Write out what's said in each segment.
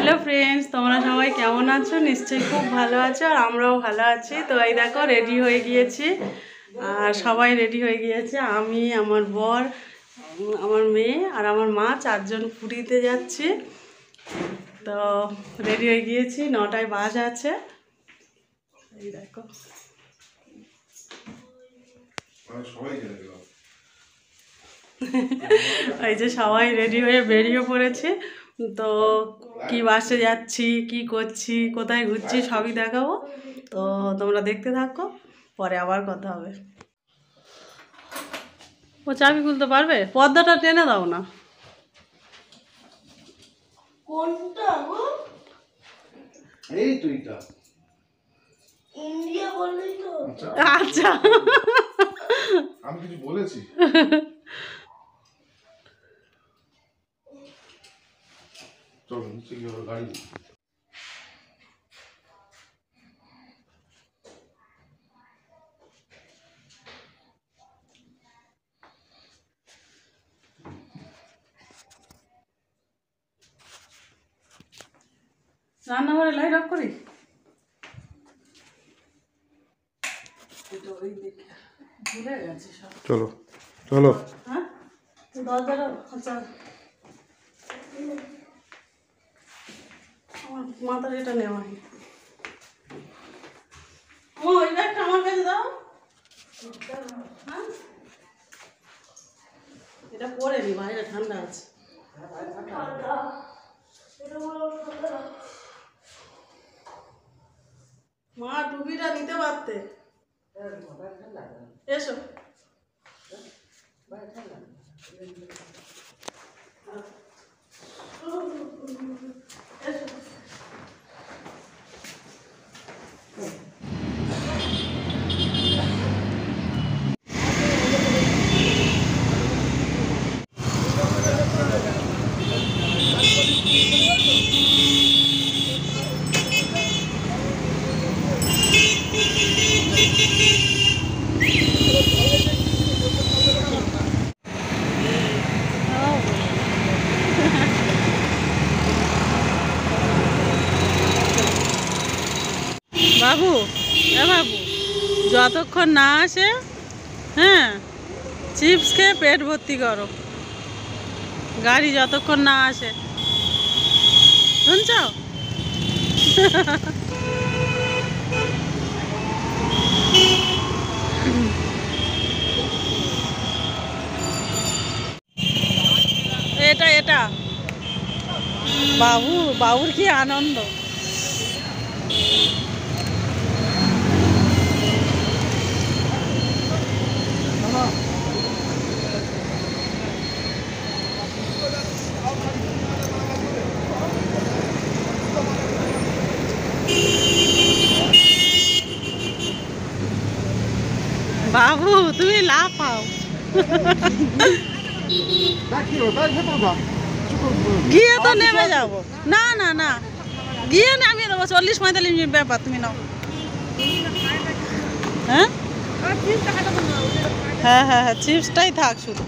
Hello friends, তোমরা সবাই কেমন আছো? নিশ্চয়ই খুব ভালো আছো, আর আমরাও ভালো আছি। তো এই দেখো রেডি হয়ে গিয়েছি, আর সবাই রেডি হয়ে গিয়েছে। আমি, আমার বর, আমার মেয়ে আর আমার মা, চারজন পুরীতে যাচ্ছি। তো রেডি হয়ে গিয়েছি, 9টায় বাস আছে। এই দেখো এই যে সবাই রেডি হয়ে বেরিয়ে পড়েছে। তো কি বাসে যাচ্ছি, কি করছি, কোথায় ঘুরছি সবই দেখাবো। তো তোমরা দেখতে থাকো, পরে আবার কথা হবে। ও চাবি খুলতে পারবে? পর্দাটা টেনে দাও না। কোনটা গো? এই তুইটা ইন্ডিয়া বললি তো? আচ্ছা, আমি কিছু বলেছি? চলো নিচে গিয়ে গাড়ি। রান্নাঘরে লাইট অফ করি। ভুলে গেছি সব। চলো চলো। হ্যাঁ, দরজাটা আমার মাথার এটা নেওয়া হয়। ও ওই ব্যাগটা আমার কাছে দাও। হ্যাঁ, এটা পরে নি, বাইরে ঠান্ডা আছে। মা টুপিটা নিতে পারতে। এসো। বাবু, এ বাবু, যতক্ষণ না আসে, হ্যাঁ, চিপস খেয়ে পেট ভর্তি করো। গাড়ি যতক্ষণ না আসে, শুনছ? এটা এটা বাবুর কি আনন্দ। বাবু তুমি লাফাও। গিয়ে তো নেমে যাব। না না না, গিয়ে নামিয়ে দেবো। 40-45 মিনিট ব্যাপার, তুমি নাও। হ্যাঁ হ্যাঁ হ্যাঁ হ্যাঁ, চিপসটাই থাক শুধু,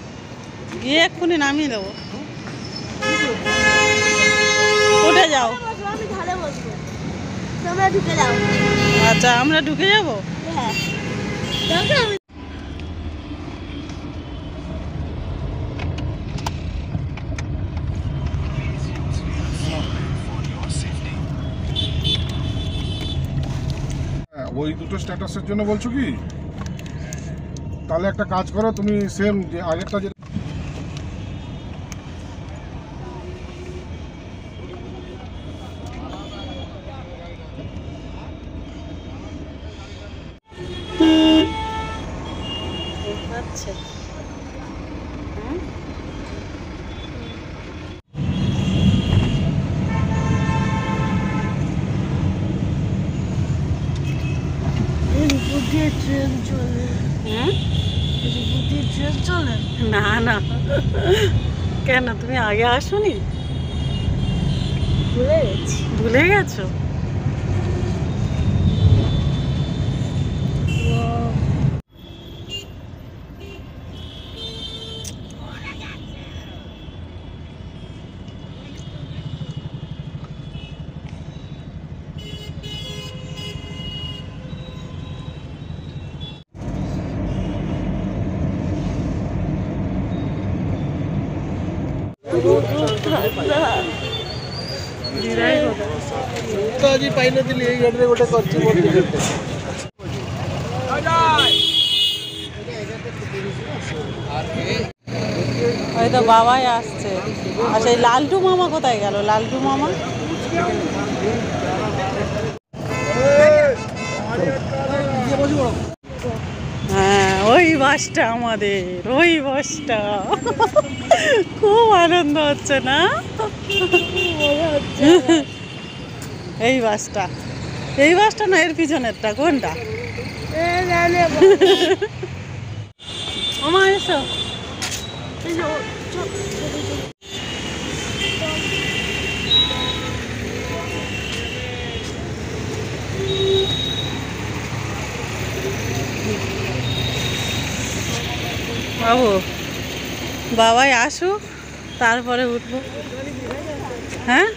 গিয়ে এক্ষুনি নামিয়ে দেবো। উঠে যাও। আচ্ছা, আমরা ঢুকে যাবো। ওই দুটো স্ট্যাটাসের জন্য বলছো কি? তাহলে একটা কাজ করো, তুমি সেম যে আগেরটা যে আচ্ছা, ট্রেন চলে। হ্যাঁ, ট্রেন চলে না না, কেন তুমি আগে আসোনি? ভুলে গেছো? ଦିଦାଇ ତ ଆଜି ପାଇନଥିଲି ଏଇ ଗାଡ଼ିରେ ଗୋଟେ କରିଛି ওই তো বাবাই আসছে। আচ্ছা এই লালটু মামা কোথায় গেল? লালটু মামা হ্যাঁ ওই বাসটা আমাদের, ওই বাসটা খুব আনন্দ হচ্ছে না? এই বাসটা, এই বাসটা না এর পিছনেরটা কোনটা? মামা এসো। বাবু বাবাই আসুক তারপরে উঠবো। হ্যাঁ